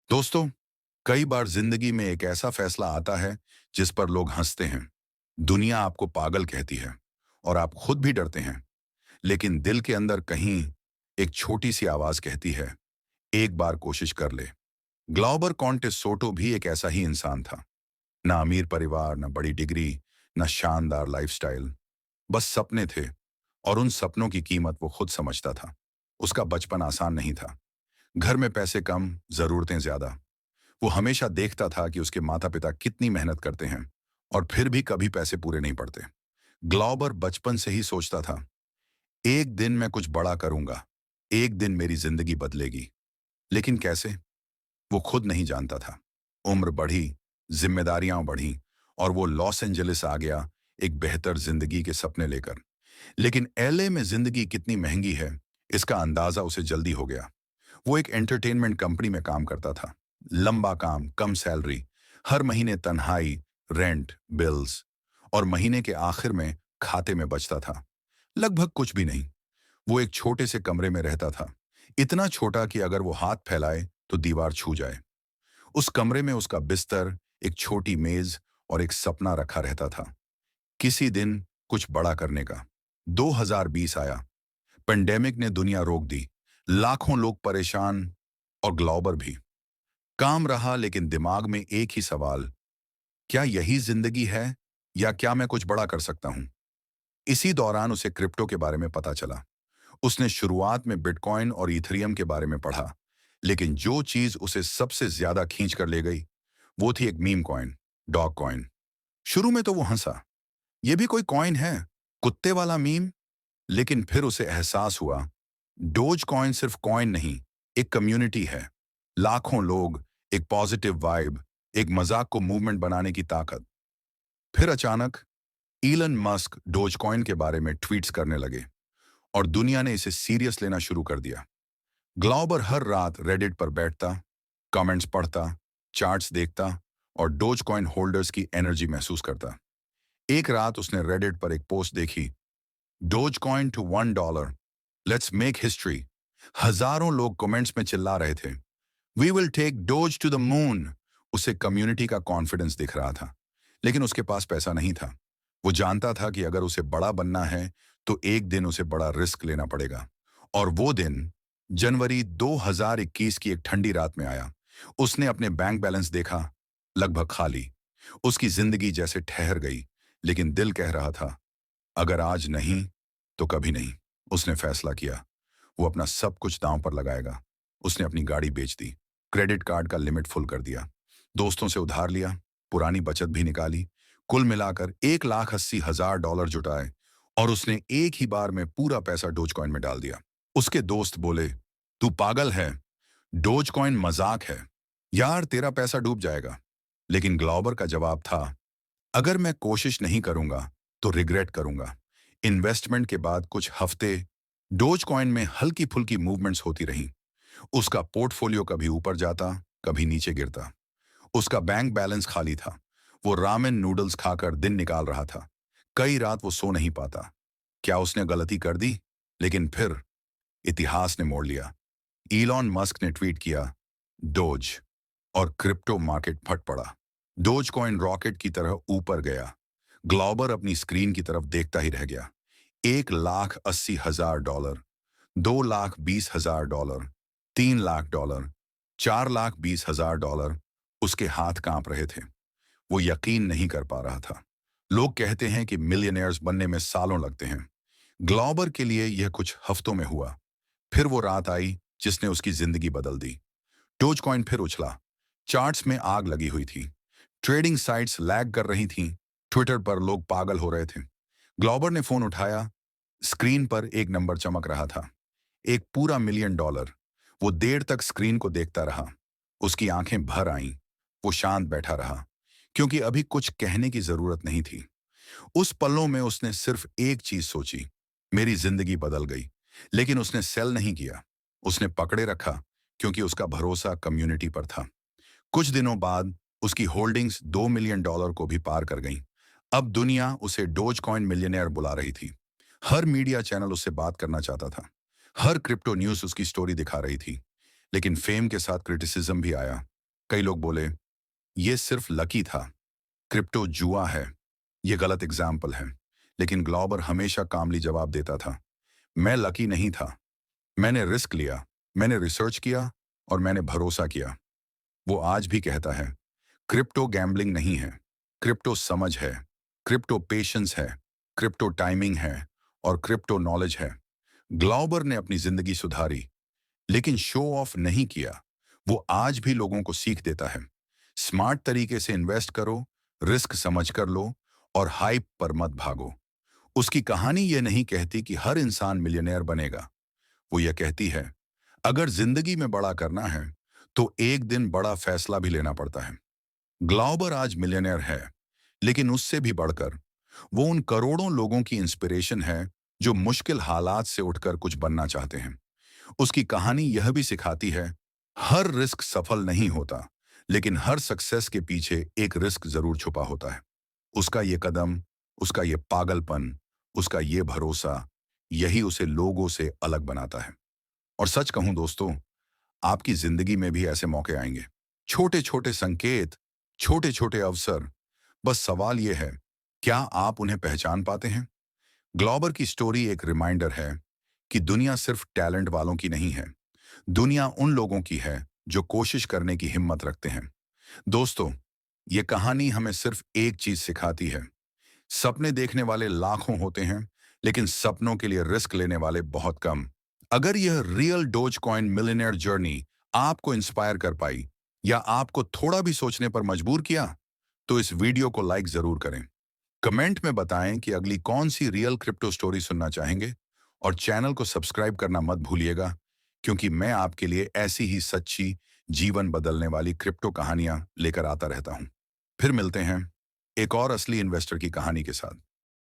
दोस्तों, कई बार जिंदगी में एक ऐसा फैसला आता है जिस पर लोग हंसते हैं। दुनिया आपको पागल कहती है और आप खुद भी डरते हैं। लेकिन दिल के अंदर कहीं एक छोटी सी आवाज कहती है, एक बार कोशिश कर ले। ग्लाउबर कॉन्टेस सोटो भी एक ऐसा ही इंसान था। ना अमीर परिवार, ना बड़ी डिग्री, ना शानदार लाइफस्टाइल। बस सपने थे, और उन सपनों की कीमत वो खुद समझता था। उसका बचपन आसान नहीं था। घर में पैसे कम, जरूरतें ज्यादा। वो हमेशा देखता था कि उसके माता पिता कितनी मेहनत करते हैं, और फिर भी कभी पैसे पूरे नहीं पड़ते। ग्लाउबर बचपन से ही सोचता था, एक दिन मैं कुछ बड़ा करूंगा, एक दिन मेरी जिंदगी बदलेगी। लेकिन कैसे, वो खुद नहीं जानता था। उम्र बढ़ी, जिम्मेदारियां बढ़ी, और वो लॉस एंजलिस आ गया, एक बेहतर जिंदगी के सपने लेकर। लेकिन एलए में जिंदगी कितनी महंगी है, इसका अंदाजा उसे जल्दी हो गया। वो एक एंटरटेनमेंट कंपनी में काम करता था। लंबा काम, कम सैलरी, हर महीने तन्हाई, रेंट, बिल्स, और महीने के आखिर में खाते में बचता था लगभग कुछ भी नहीं। वो एक छोटे से कमरे में रहता था, इतना छोटा कि अगर वो हाथ फैलाए तो दीवार छू जाए। उस कमरे में उसका बिस्तर, एक छोटी मेज और एक सपना रखा रहता था, किसी दिन कुछ बड़ा करने का। 2020 आया। पेंडेमिक ने दुनिया रोक दी। लाखों लोग परेशान, और ग्लाउबर भी। काम रहा, लेकिन दिमाग में एक ही सवाल, क्या यही जिंदगी है, या क्या मैं कुछ बड़ा कर सकता हूं? इसी दौरान उसे क्रिप्टो के बारे में पता चला। उसने शुरुआत में बिटकॉइन और इथेरियम के बारे में पढ़ा, लेकिन जो चीज उसे सबसे ज्यादा खींच कर ले गई, वो थी एक मीम कॉइन, डॉग कॉइन। शुरू में तो वो हंसा, ये भी कोई कॉइन है, कुत्ते वाला मीम। लेकिन फिर उसे एहसास हुआ, डोज कॉइन सिर्फ कॉइन नहीं, एक कम्युनिटी है। लाखों लोग, एक पॉजिटिव वाइब, एक मजाक को मूवमेंट बनाने की ताकत। फिर अचानक ईलन मस्क डोज कॉइन के बारे में ट्वीट्स करने लगे, और दुनिया ने इसे सीरियस लेना शुरू कर दिया। ग्लाउबर हर रात रेडिट पर बैठता, कमेंट्स पढ़ता, चार्ट्स देखता, और डोज कॉइन होल्डर्स की एनर्जी महसूस करता। एक रात उसने रेडिट पर एक पोस्ट देखी, Doge coin to $1, let's make history. हजारों लोग कमेंट्स में चिल्ला रहे थे, we will take Doge to the moon. उसे कम्युनिटी का कॉन्फिडेंस दिख रहा था, लेकिन उसके पास पैसा नहीं था। वो जानता था कि अगर उसे बड़ा बनना है तो एक दिन उसे बड़ा रिस्क लेना पड़ेगा। और वो दिन जनवरी 2021 की एक ठंडी रात में आया। उसने अपने बैंक बैलेंस देखा, लगभग खाली। उसकी जिंदगी जैसे ठहर गई, लेकिन दिल कह रहा था, अगर आज नहीं तो कभी नहीं। उसने फैसला किया, वो अपना सब कुछ दांव पर लगाएगा। उसने अपनी गाड़ी बेच दी, क्रेडिट कार्ड का लिमिट फुल कर दिया, दोस्तों से उधार लिया, पुरानी बचत भी निकाली। कुल मिलाकर $1,80,000 जुटाए, और उसने एक ही बार में पूरा पैसा डोज कॉइन में डाल दिया। उसके दोस्त बोले, तू पागल है, डोज कॉइन मजाक है, यार तेरा पैसा डूब जाएगा। लेकिन ग्लाउबर का जवाब था, अगर मैं कोशिश नहीं करूंगा तो रिग्रेट करूंगा। इन्वेस्टमेंट के बाद कुछ हफ्ते डोज कॉइन में हल्की फुल्की मूवमेंट्स होती रहीं। उसका पोर्टफोलियो कभी ऊपर जाता, कभी नीचे गिरता। उसका बैंक बैलेंस खाली था। वो रामेन नूडल्स खाकर दिन निकाल रहा था। कई रात वो सो नहीं पाता, क्या उसने गलती कर दी? लेकिन फिर इतिहास ने मोड़ लिया। ईलॉन मस्क ने ट्वीट किया, डोज, और क्रिप्टो मार्केट फट पड़ा। डोज कॉइन रॉकेट की तरह ऊपर गया। ग्लाउबर अपनी स्क्रीन की तरफ देखता ही रह गया। $1,80,000, $2,20,000, $3,00,000, $4,20,000। उसके हाथ कांप रहे थे। वो यकीन नहीं कर पा रहा था। लोग कहते हैं कि मिलियनेयर्स बनने में सालों लगते हैं। ग्लाउबर के लिए यह कुछ हफ्तों में हुआ। फिर वो रात आई जिसने उसकी जिंदगी बदल दी। डोज कॉइन फिर उछला। चार्ट्स में आग लगी हुई थी। ट्रेडिंग साइट्स लैग कर रही थीं। ट्विटर पर लोग पागल हो रहे थे। ग्लाउबर ने फोन उठाया। स्क्रीन पर एक नंबर चमक रहा था, एक पूरा $1,000,000। वो देर तक स्क्रीन को देखता रहा। उसकी आंखें भर आईं। वो शांत बैठा रहा, क्योंकि अभी कुछ कहने की जरूरत नहीं थी। उस पलों में उसने सिर्फ एक चीज सोची, मेरी जिंदगी बदल गई। लेकिन उसने सेल नहीं किया। उसने पकड़े रखा, क्योंकि उसका भरोसा कम्युनिटी पर था। कुछ दिनों बाद उसकी होल्डिंग्स $2 मिलियन को भी पार कर गईं। अब दुनिया उसे डोज कॉइन मिलियनेयर बुला रही थी। हर मीडिया चैनल उससे बात करना चाहता था। हर क्रिप्टो न्यूज उसकी स्टोरी दिखा रही थी। लेकिन फेम के साथ क्रिटिसिज्म भी आया। कई लोग बोले, ये सिर्फ लकी था, क्रिप्टो जुआ है। ये गलत एग्जाम्पल है। लेकिन ग्लॉबर हमेशा कामली जवाब देता था, मैं लकी नहीं था, मैंने रिस्क लिया, मैंने रिसर्च किया और मैंने भरोसा किया। वो आज भी कहता है, क्रिप्टो गैम्बलिंग नहीं है, क्रिप्टो समझ है, क्रिप्टो पेशेंस है, क्रिप्टो टाइमिंग है और क्रिप्टो नॉलेज है। ग्लॉबर ने अपनी जिंदगी सुधारी, लेकिन शो ऑफ नहीं किया। वो आज भी लोगों को सीख देता है, स्मार्ट तरीके से इन्वेस्ट करो, रिस्क समझ कर लो और हाइप पर मत भागो। उसकी कहानी ये नहीं कहती कि हर इंसान मिलियनेयर बनेगा। वो ये कहती है, अगर जिंदगी में बड़ा करना है तो एक दिन बड़ा फैसला भी लेना पड़ता है। ग्लॉबर आज मिलियनेयर है, लेकिन उससे भी बढ़कर वो उन करोड़ों लोगों की इंस्पिरेशन है जो मुश्किल हालात से उठकर कुछ बनना चाहते हैं। उसकी कहानी यह भी सिखाती है, हर रिस्क सफल नहीं होता, लेकिन हर सक्सेस के पीछे एक रिस्क जरूर छुपा होता है। उसका ये कदम, उसका ये पागलपन, उसका ये भरोसा, यही उसे लोगों से अलग बनाता है। और सच कहूं दोस्तों, आपकी जिंदगी में भी ऐसे मौके आएंगे। छोटे छोटे संकेत, छोटे छोटे अवसर। बस सवाल यह है, क्या आप उन्हें पहचान पाते हैं? ग्लॉबर की स्टोरी एक रिमाइंडर है कि दुनिया सिर्फ टैलेंट वालों की नहीं है। दुनिया उन लोगों की है जो कोशिश करने की हिम्मत रखते हैं। दोस्तों, ये कहानी हमें सिर्फ एक चीज सिखाती है, सपने देखने वाले लाखों होते हैं, लेकिन सपनों के लिए रिस्क लेने वाले बहुत कम। अगर यह real dose coin millionaire journey आपको इंस्पायर कर पाई या आपको थोड़ा भी सोचने पर मजबूर किया, तो इस वीडियो को लाइक जरूर करें। कमेंट में बताएं कि अगली कौन सी रियल क्रिप्टो स्टोरी सुनना चाहेंगे और चैनल को सब्सक्राइब करना मत भूलिएगा, क्योंकि मैं आपके लिए ऐसी ही सच्ची, जीवन बदलने वाली क्रिप्टो कहानियां लेकर आता रहता हूं। फिर मिलते हैं एक और असली इन्वेस्टर की कहानी के साथ।